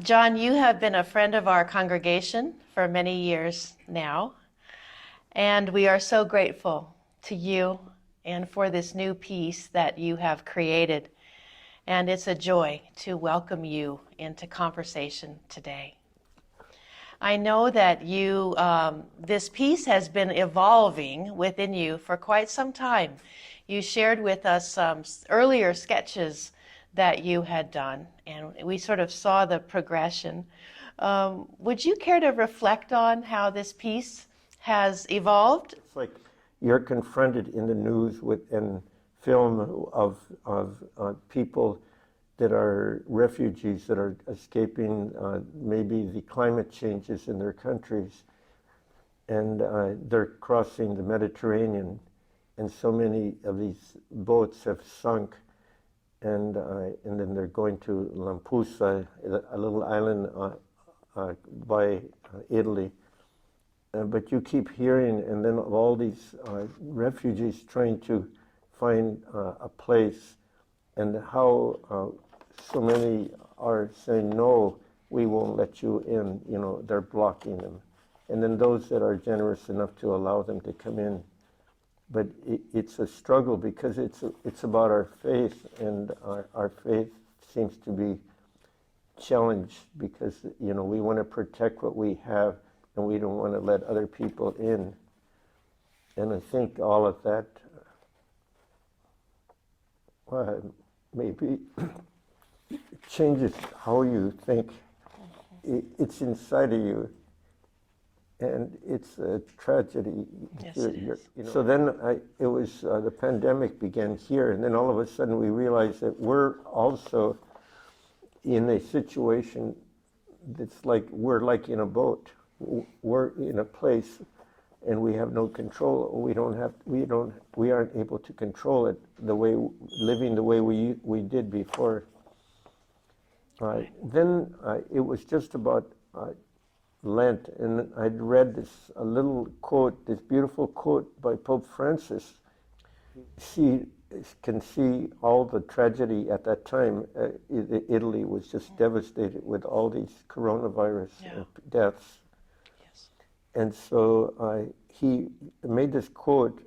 John, you have been a friend of our congregation for many years now, and we are so grateful to you and for this new piece that you have created. And it's a joy to welcome you into conversation today. I know that this piece has been evolving within you for quite some time. You shared with us some earlier sketches that you had done, and we sort of saw the progression. Would you care to reflect on how this piece has evolved? It's like you're confronted in the news with and film of people that are refugees that are escaping maybe the climate changes in their countries, and they're crossing the Mediterranean, and so many of these boats have sunk, and then they're going to Lampedusa, a little island by Italy. But you keep hearing, and then of all these refugees trying to find a place, and how so many are saying, no, we won't let you in, they're blocking them. And then those that are generous enough to allow them to come in. But it's a struggle because it's about our faith, and our faith seems to be challenged because, we want to protect what we have, and we don't want to let other people in. And I think all of that maybe changes how you think. It's inside of you, and it's a tragedy. Yes, it is. So then it was the pandemic began here, and then all of a sudden we realized that we're also in a situation that's like we're like in a boat. We're in a place, and we have no control. We aren't able to control it living the way we did before. Then it was just about Lent, and I'd read this beautiful quote by Pope Francis. She can see all the tragedy at that time. Italy was just devastated with all these coronavirus deaths. Yes. And so he made this quote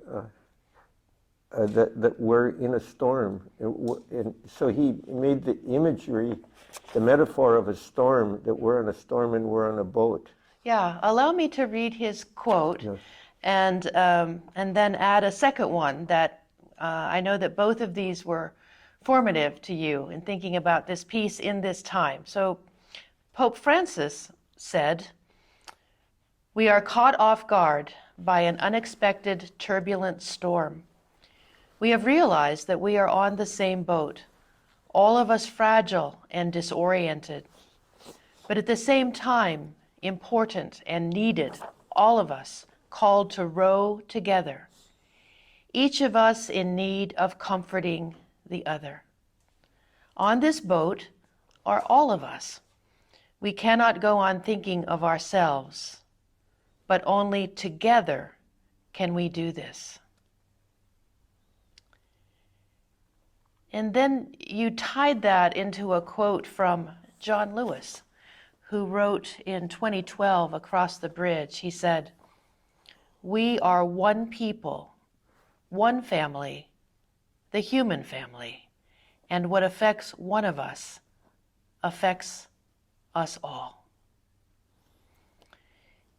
that we're in a storm. And so he made the imagery, the metaphor of a storm, that we're in a storm and we're on a boat. Yeah, allow me to read his quote. Yes. And then add a second one that I know that both of these were formative to you in thinking about this piece in this time. So Pope Francis said, "We are caught off guard by an unexpected turbulent storm. We have realized that we are on the same boat, all of us fragile and disoriented, but at the same time important and needed, all of us called to row together, each of us in need of comforting the other. On this boat are all of us. We cannot go on thinking of ourselves, but only together can we do this." And then you tied that into a quote from John Lewis, who wrote in 2012 Across the Bridge. He said, "We are one people, one family, the human family, and what affects one of us affects us all."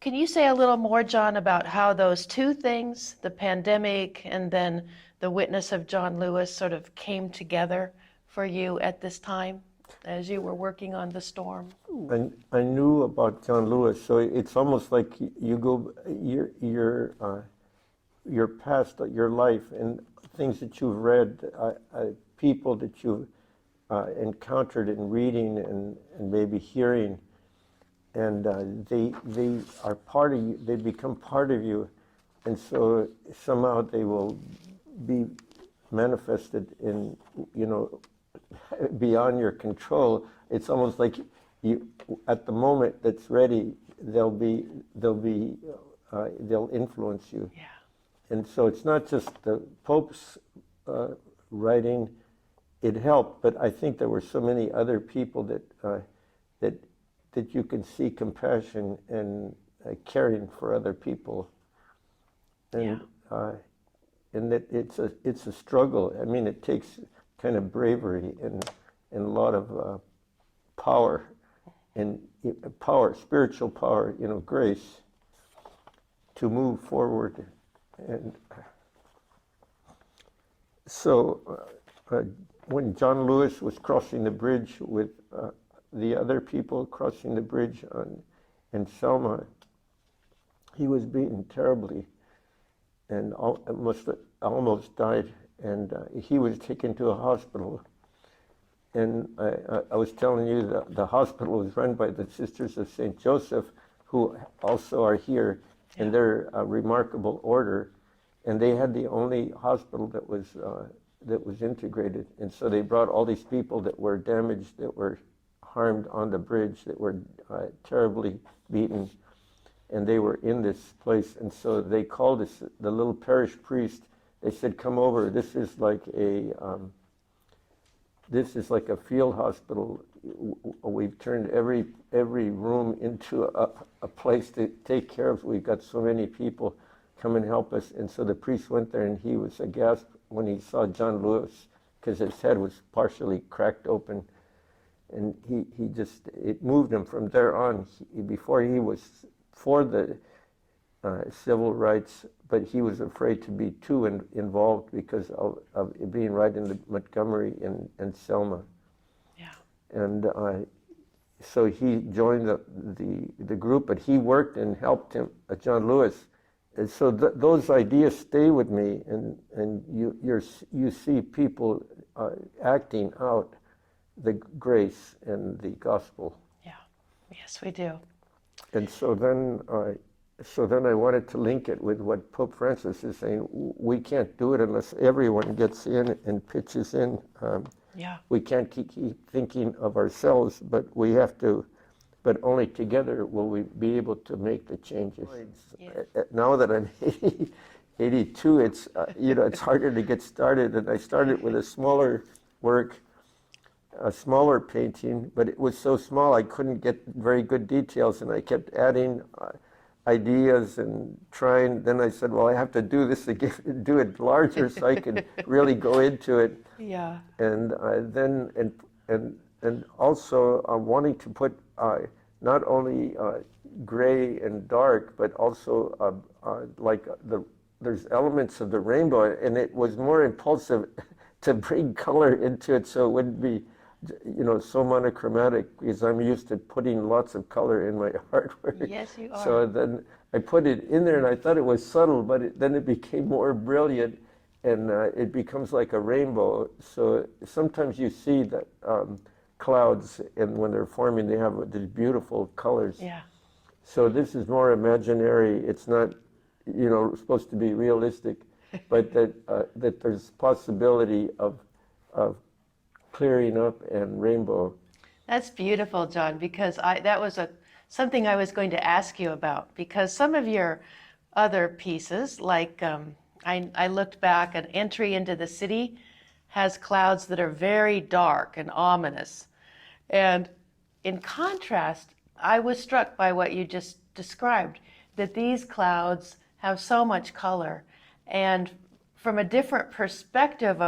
Can you say a little more, John, about how those two things, the pandemic and then the witness of John Lewis, sort of came together for you at this time as you were working on the storm? I knew about John Lewis, so it's almost like you go your past, your life, and things that you've read, people that you've encountered in reading and maybe hearing, and they are part of you. They become part of you, and so somehow they will be manifested in beyond your control. It's almost like you, at the moment that's ready, they'll influence you. Yeah. And so it's not just the Pope's writing; it helped, but I think there were so many other people that that you can see compassion and caring for other people, and that it's a struggle. I mean, it takes kind of bravery and a lot of power and spiritual power, grace to move forward. And so when John Lewis was crossing the bridge with the other people crossing the bridge in Selma, he was beaten terribly and almost died, and he was taken to a hospital. And I was telling you that the hospital was run by the Sisters of St. Joseph, who also are here, and they're a remarkable order. And they had the only hospital that was integrated. And so they brought all these people that were damaged, that were harmed on the bridge, that were terribly beaten, and they were in this place. And so they called us, the little parish priest. They said, "Come over. This is like a field hospital. We've turned every room into a place to take care of. We've got so many people. Come and help us." And so the priest went there, and he was aghast when he saw John Lewis, because his head was partially cracked open, and it moved him from there on. Before he was for the civil rights, but he was afraid to be too involved because of it being right in the Montgomery and Selma. Yeah. And so he joined the group, but he worked and helped him, John Lewis. And so those ideas stay with me, and you see people acting out the grace and the gospel. Yeah. Yes, we do. And so then I wanted to link it with what Pope Francis is saying. We can't do it unless everyone gets in and pitches in. We can't keep thinking of ourselves, but we have to. But only together will we be able to make the changes. Yes. Now that I'm 82, it's it's harder to get started. And I started with a smaller work, a smaller painting, but it was so small I couldn't get very good details, and I kept adding ideas and trying. Then I said, well, I have to do this again, do it larger so I can really go into it. Yeah. And and also wanting to put not only gray and dark, but also there's elements of the rainbow, and it was more impulsive to bring color into it, so it wouldn't be so monochromatic, because I'm used to putting lots of color in my artwork. Yes, you are. So then I put it in there, and I thought it was subtle, but then it became more brilliant, and it becomes like a rainbow. So sometimes you see that clouds, and when they're forming, they have these beautiful colors. Yeah. So this is more imaginary. It's not, supposed to be realistic, but that there's possibility of clearing up and rainbow. That's beautiful, John, because that was something I was going to ask you about, because some of your other pieces, like I looked back, an entry into the city has clouds that are very dark and ominous. And in contrast, I was struck by what you just described, that these clouds have so much color. And from a different perspective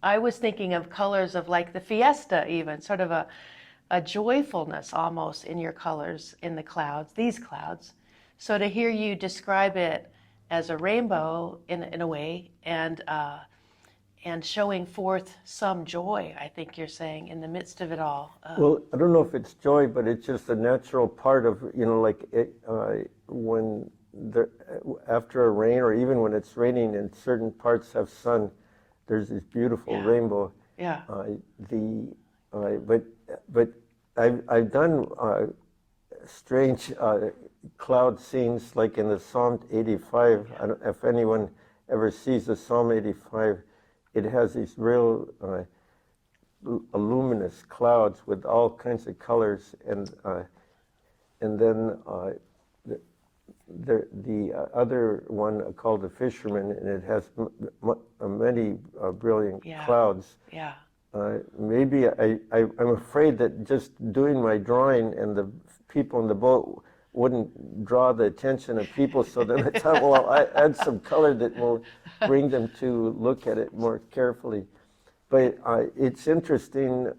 I was thinking of colors of like the fiesta even, sort of a joyfulness almost in your colors in the clouds, these clouds. So to hear you describe it as a rainbow in a way, and showing forth some joy, I think you're saying, in the midst of it all. Well, I don't know if it's joy, but it's just a natural part of, when after a rain, or even when it's raining and certain parts have sun, there's this beautiful rainbow. Yeah. But I've done strange cloud scenes, like in the Psalm 85. I don't know if anyone ever sees the Psalm 85. It has these real luminous clouds with all kinds of colors, and then the other one called The Fisherman, and it has many brilliant clouds. Yeah. maybe I'm afraid that just doing my drawing and the people in the boat wouldn't draw the attention of people. So then I thought, well, I add some color that will bring them to look at it more carefully. But it's interesting.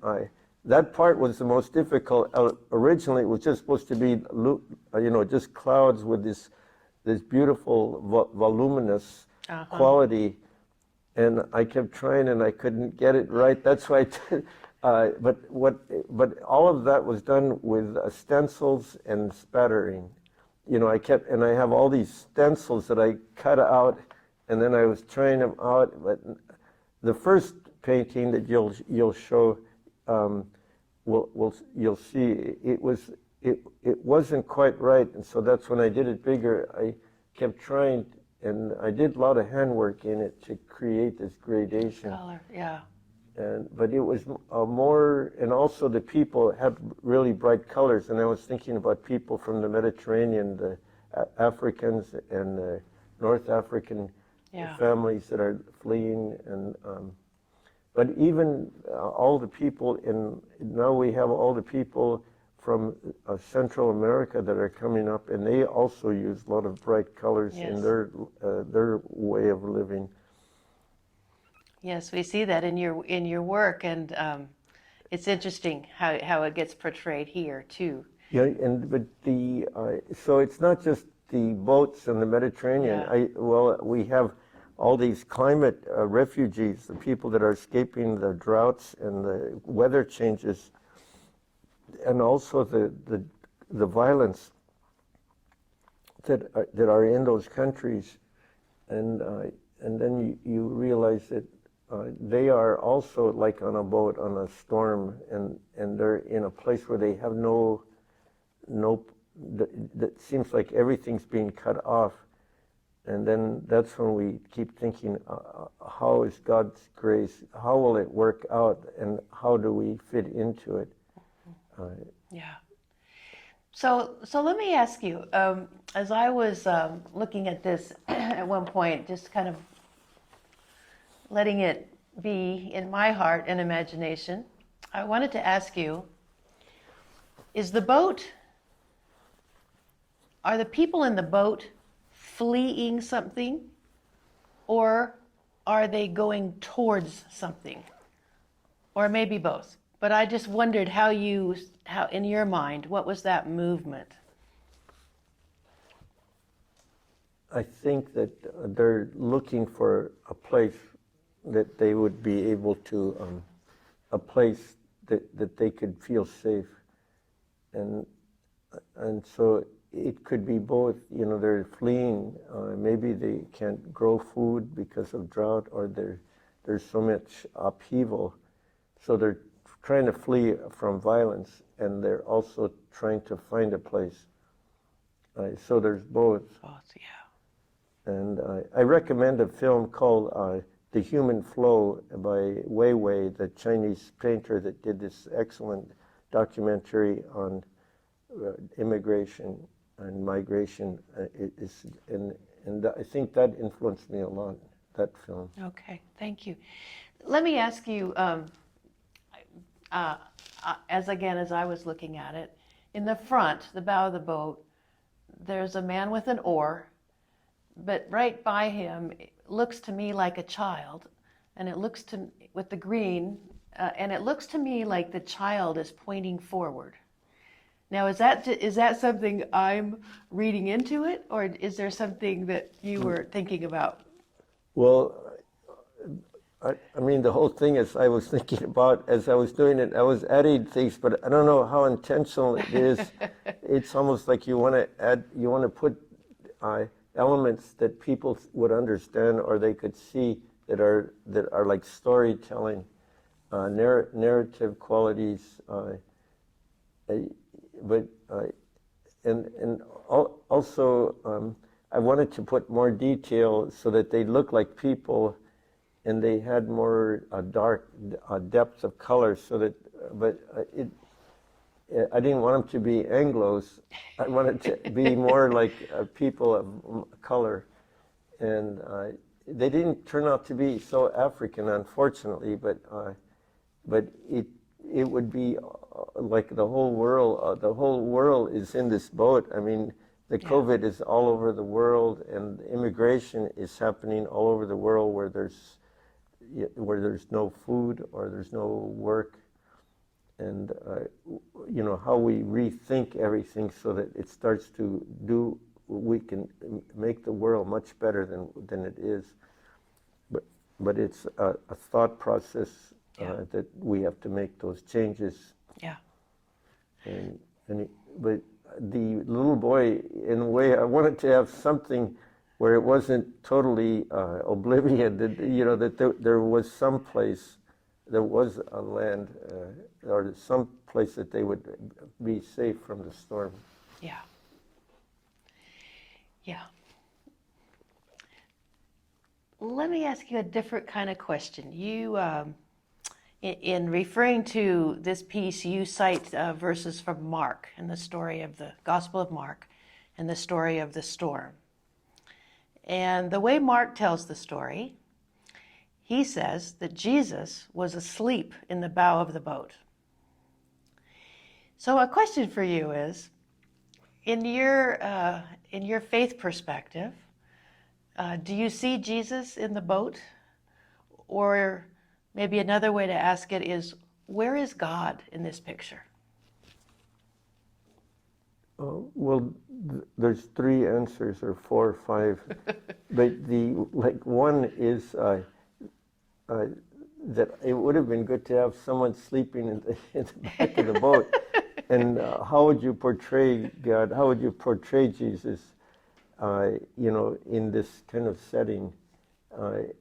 That part was the most difficult. Originally, it was just supposed to be, just clouds with this beautiful voluminous quality. And I kept trying, and I couldn't get it right. That's why. But all of that was done with stencils and spattering. I have all these stencils that I cut out, and then I was trying them out. But the first painting that you'll show, you'll see it wasn't quite right, and so that's when I did it bigger. I kept trying. And I did a lot of handwork in it to create this gradation. Color, yeah. But it was more, and also the people had really bright colors. And I was thinking about people from the Mediterranean, the Africans and the North African families that are fleeing. But even all the people now we have all the people from Central America that are coming up, and they also use a lot of bright colors in their way of living. Yes, we see that in your work, and it's interesting how it gets portrayed here too. Yeah, but so it's not just the boats in the Mediterranean. We have all these climate refugees, the people that are escaping the droughts and the weather changes. And also the violence that are in those countries, and then you realize that they are also like on a boat on a storm, and they're in a place where they have that seems like everything's being cut off, and then that's when we keep thinking, how is God's grace? How will it work out, and how do we fit into it? Yeah. So let me ask you, as I was looking at this at one point, just kind of letting it be in my heart and imagination, I wanted to ask you, are the people in the boat fleeing something, or are they going towards something? Or maybe both. But I just wondered how in your mind, what was that movement? I think that they're looking for a place that they would be able to, a place that they could feel safe. And so it could be both, they're fleeing, maybe they can't grow food because of drought, or there's so much upheaval. So they're trying to flee from violence, and they're also trying to find a place. So there's both. Both, yeah. And I recommend a film called The Human Flow by Wei Wei, the Chinese painter that did this excellent documentary on immigration and migration. And I think that influenced me a lot, that film. Okay, thank you. Let me ask you, as I was looking at it, in the front, the bow of the boat, there's a man with an oar, but right by him, it looks to me like a child, and it looks to, with the green, and it looks to me like the child is pointing forward. Now, is that something I'm reading into it, or is there something that you were thinking about? Well, I mean, the whole thing is I was thinking about, as I was doing it, I was adding things, but I don't know how intentional it is. It's almost like you want to put elements that people would understand, or they could see, that are like storytelling, narrative qualities, also I wanted to put more detail so that they look like people, and they had more dark depth of color. So that, I didn't want them to be Anglos. I wanted to be more like people of color, and they didn't turn out to be so African, unfortunately. But but it would be like the whole world is in this boat. I mean, the COVID is all over the world, and immigration is happening all over the world where there's no food or there's no work, and how we rethink everything so that it starts to do. We can make the world much better than it is, but it's a thought process that we have to make those changes. Yeah. But the little boy, in a way, I wanted to have something where it wasn't totally oblivion, that there was some place, there was a land, or some place that they would be safe from the storm. Yeah. Yeah. Let me ask you a different kind of question. You, in referring to this piece, you cite verses from Mark and the story of the Gospel of Mark and the story of the storm. And the way Mark tells the story, he says that Jesus was asleep in the bow of the boat. So a question for you is, in your faith perspective, do you see Jesus in the boat? Or maybe another way to ask it is, where is God in this picture? Well, there's three answers, or four or five, but one is that it would have been good to have someone sleeping in the back of the boat. And how would you portray God? How would you portray Jesus? In this kind of setting,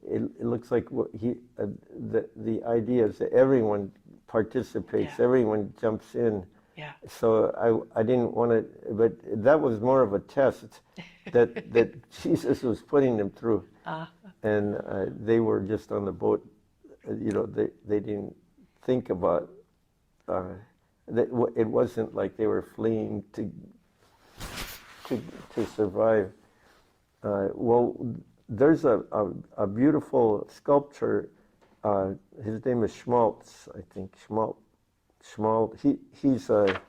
it looks like the idea is that everyone participates, everyone jumps in. Yeah. So I didn't want to, but that was more of a test that Jesus was putting them through, and they were just on the boat. They didn't think about that. It wasn't like they were fleeing to survive. Well, there's a beautiful sculpture. His name is Schmaltz, I think. Schmaltz. He's a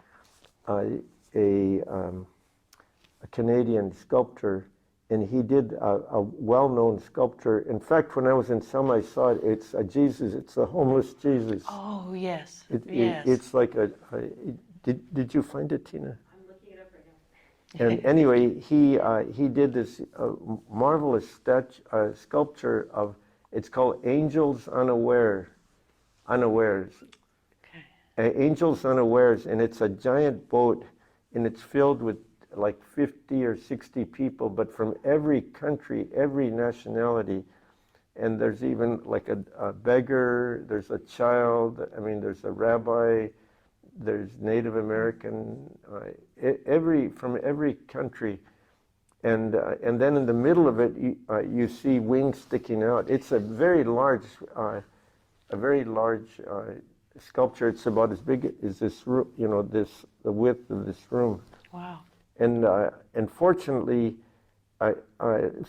Canadian sculptor, and he did a well-known sculpture. In fact, when I was in Selma, I saw it. It's a Jesus. It's a homeless Jesus. Oh, yes. Yes. It's like did you find it, Tina? I'm looking it up right now. And anyway, he did this marvelous sculpture of, it's called Angels Unawares. Angels Unawares, and it's a giant boat, and it's filled with like 50 or 60 people, but from every country, every nationality. And there's even like a beggar, there's a child, there's a rabbi, there's Native American, from every country. And then in the middle of it, you see wings sticking out. It's a very large sculpture. It's about as big as this room, the width of this room. Wow. And fortunately,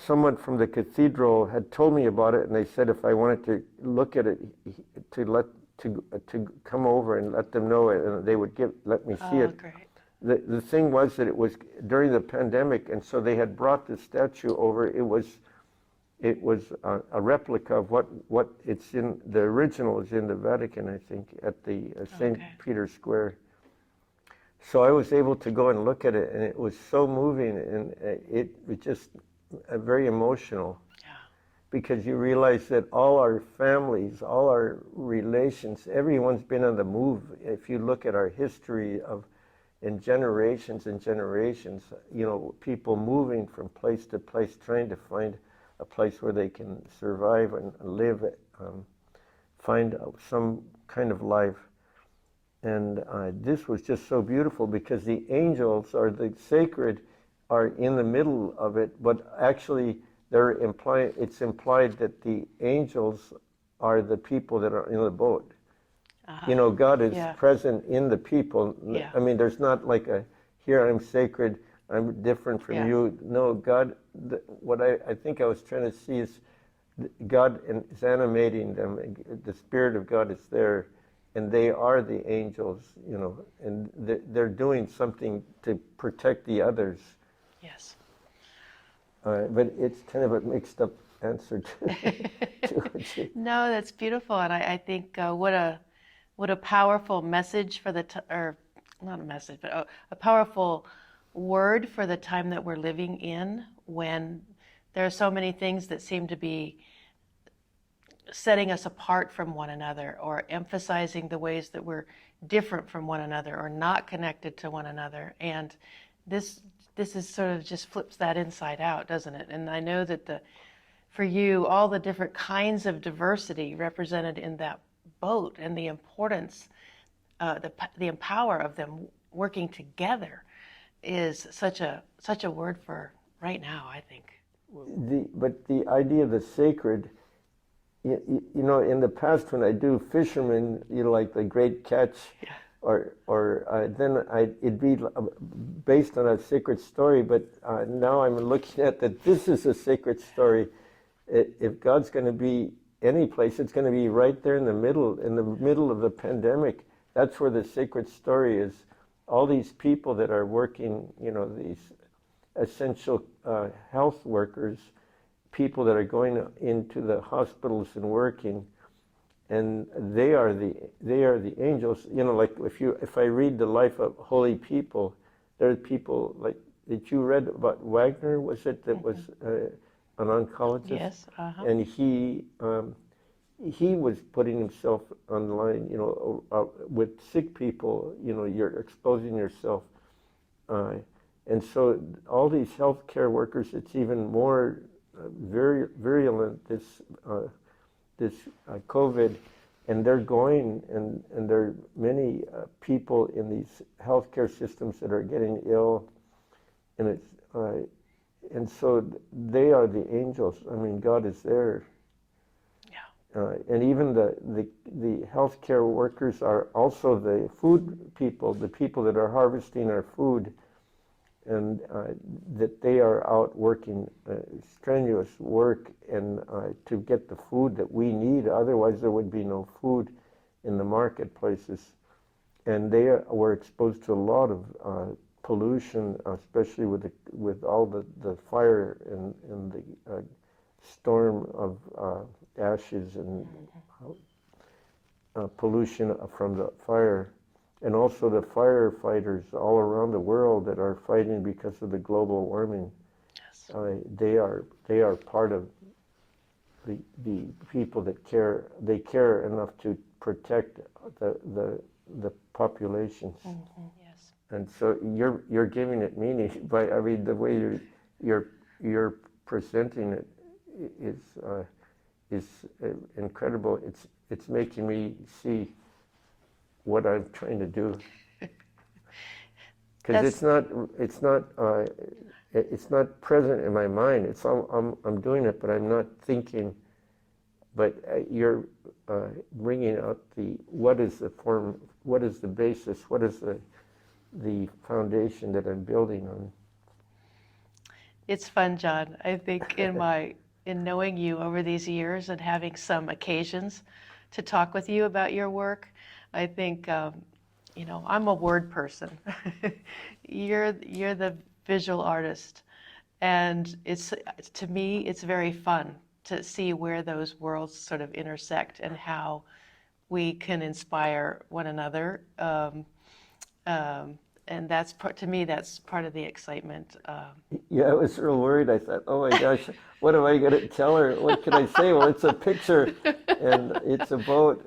someone from the cathedral had told me about it, and they said if I wanted to look at it, to come over and let them know it, and they would let me see it. Great. The thing was that it was during the pandemic, and so they had brought the statue over. It was a replica of what it's in. The original is in the Vatican, I think, at the St. Peter's Square. So I was able to go and look at it, and it was so moving, and it was just very emotional. Yeah. Because you realize that all our families, all our relations, everyone's been on the move. If you look at our history in generations and generations, people moving from place to place, trying to find a place where they can survive and live, find some kind of life. And this was just so beautiful because the angels, or the sacred, are in the middle of it, but actually it's implied that the angels are the people that are in the boat. God is present in the people. Yeah. There's not like here I'm sacred, I'm different from you. No, God, what I think I was trying to see is God is animating them. The Spirit of God is there, and they are the angels, you know, and they're doing something to protect the others. Yes. But it's kind of a mixed up answer to what you... No, that's beautiful, and I think what a powerful message for or not a message, but a powerful word for the time that we're living in, when there are so many things that seem to be setting us apart from one another, or emphasizing the ways that we're different from one another or not connected to one another. And this is sort of just flips that inside out, doesn't it? And I know that for you, all the different kinds of diversity represented in that boat, and the importance, the empower of them working together, is such a word for right now, I think. But the idea of the sacred, you know, in the past when I do fishermen, you know, like the great catch, Yeah. or then it'd be based on a sacred story. But now I'm looking at that this is a sacred story. If God's going to be any place, it's going to be right there in the middle of the pandemic. That's where the sacred story is. All these people that are working, you know, these essential health workers, people that are going into the hospitals and working, and they are the angels. You know, like if I read the life of holy people, there are people like that you read about Wagner. Was it that was an oncologist? Yes. Uh-huh. And he was putting himself on the line, you know, with sick people. You know, you're exposing yourself. And so all these healthcare workers, it's even more very virulent, this COVID, and they're going, and there are many people in these healthcare systems that are getting ill, and and so they are the angels. I mean, God is there. Yeah. And even the healthcare workers are also the food people, the people that are harvesting our food, and that they are out working strenuous work and to get the food that we need. Otherwise, there would be no food in the marketplaces. And they were exposed to a lot of pollution, especially with all the fire and the storm of ashes and pollution from the fire. And also the firefighters all around the world that are fighting because of the global warming. Yes. They are part of the people that care. They care enough to protect the populations. Mm-hmm. Yes. And so you're giving it meaning by, I mean, the way you're presenting it is incredible. It's making me see what I'm trying to do, because it's not present in my mind. It's all, I'm doing it, but I'm not thinking. But you're bringing out what is the form, what is the basis, what is the foundation that I'm building on. It's fun, John. I think in knowing you over these years and having some occasions to talk with you about your work, I think, you know, I'm a word person. You're the visual artist, and to me, it's very fun to see where those worlds sort of intersect and how we can inspire one another. And that's to me, that's part of the excitement. Yeah, I was real worried. I thought, oh my gosh, what am I going to tell her? What can I say? Well, it's a picture, and it's a boat,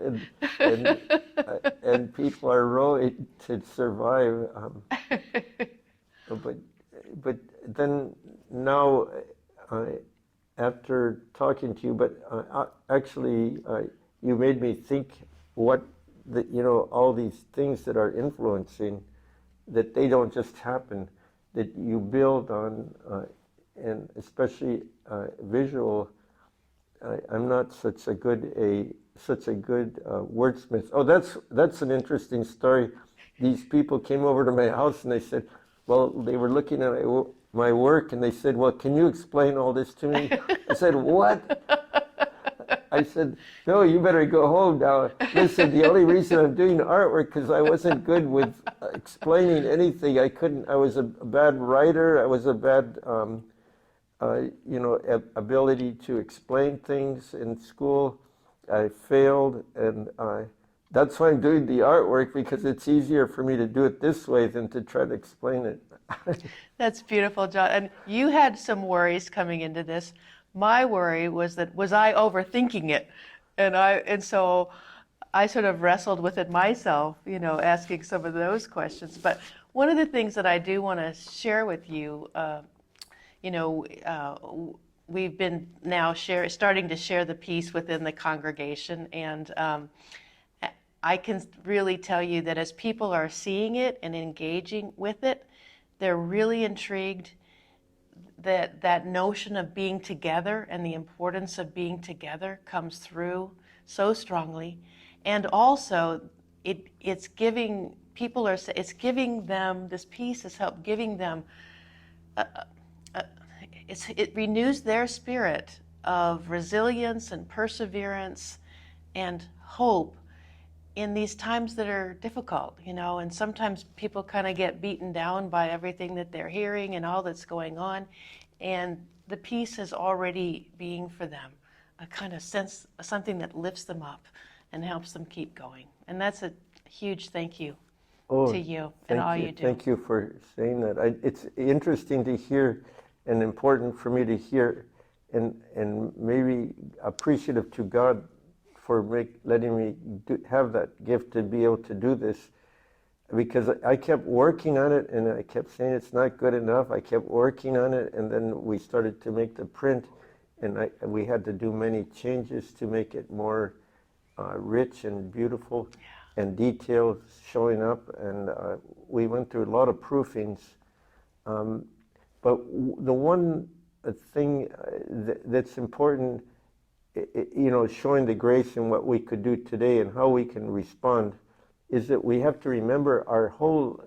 and people are rowing to survive. But then now, after talking to you, but actually, you made me think all these things that are influencing, that they don't just happen, that you build on, and especially visual. I'm not such a good wordsmith. Oh, that's an interesting story. These people came over to my house and they said, well, they were looking at my work and they said, well, can you explain all this to me? I said, what? I said, no, you better go home now. Listen, the only reason I'm doing artwork because I wasn't good with explaining anything. I was a bad writer. I was a bad, ability to explain things in school. I failed, and that's why I'm doing the artwork, because it's easier for me to do it this way than to try to explain it. That's beautiful, John. And you had some worries coming into this. My worry was I overthinking it? And so I sort of wrestled with it myself, asking some of those questions. But one of the things that I do want to share with you, we've been now starting to share the piece within the congregation, and I can really tell you that as people are seeing it and engaging with it, they're really intrigued that notion of being together and the importance of being together comes through so strongly. And also it's giving them, this piece has helped giving them, it renews their spirit of resilience and perseverance and hope in these times that are difficult, and sometimes people kind of get beaten down by everything that they're hearing and all that's going on. And the piece is already being for them a kind of sense, something that lifts them up and helps them keep going. And that's a huge thank you to you and all you do. Thank you for saying that. It's interesting to hear and important for me to hear, and maybe appreciative to God for letting me have that gift to be able to do this, because I kept working on it and I kept saying it's not good enough. I kept working on it, and then we started to make the print, and we had to do many changes to make it more rich and beautiful, and details showing up, and we went through a lot of proofings. But the one thing that's important, showing the grace in what we could do today and how we can respond, is that we have to remember our whole,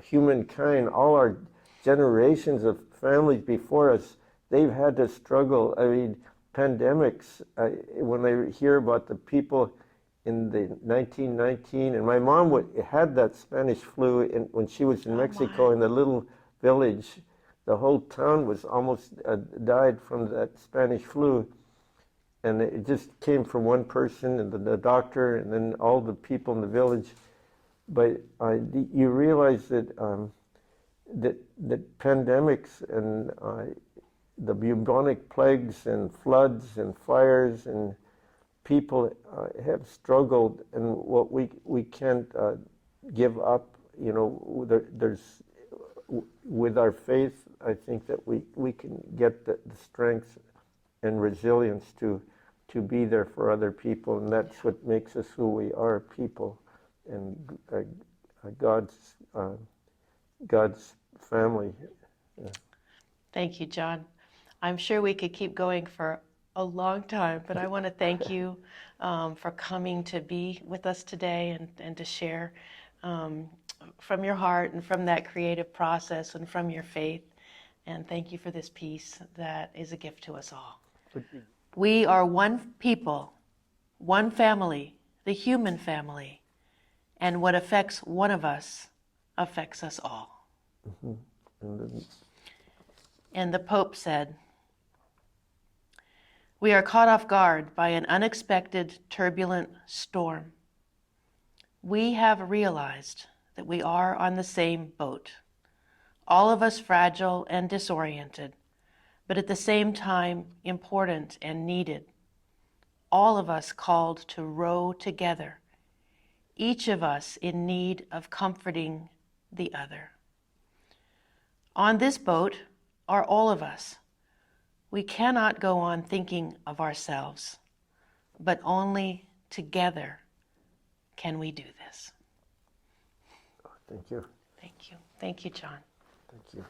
humankind, all our generations of families before us, they've had to struggle. I mean, pandemics, when I hear about the people in the 1919, and my mom had that Spanish flu when she was in Mexico in the little village. The whole town was almost died from that Spanish flu, and it just came from one person, and the doctor, and then all the people in the village. But you realize that that pandemics and the bubonic plagues and floods and fires, and people have struggled, and what we can't give up. There's with our faith, I think that we can get the strength and resilience to be there for other people, and that's what makes us who we are, people, and God's family. Yeah. Thank you, John. I'm sure we could keep going for a long time, but I want to thank you for coming to be with us today and to share from your heart and from that creative process and from your faith. And thank you for this piece that is a gift to us all. We are one people, one family, the human family, and what affects one of us affects us all. Mm-hmm. And the Pope said, "We are caught off guard by an unexpected, turbulent storm. We have realized that we are on the same boat, all of us fragile and disoriented, but at the same time important and needed. All of us called to row together, each of us in need of comforting the other. On this boat are all of us. We cannot go on thinking of ourselves, but only together can we do this." Thank you. Thank you. Thank you, John. Thank you.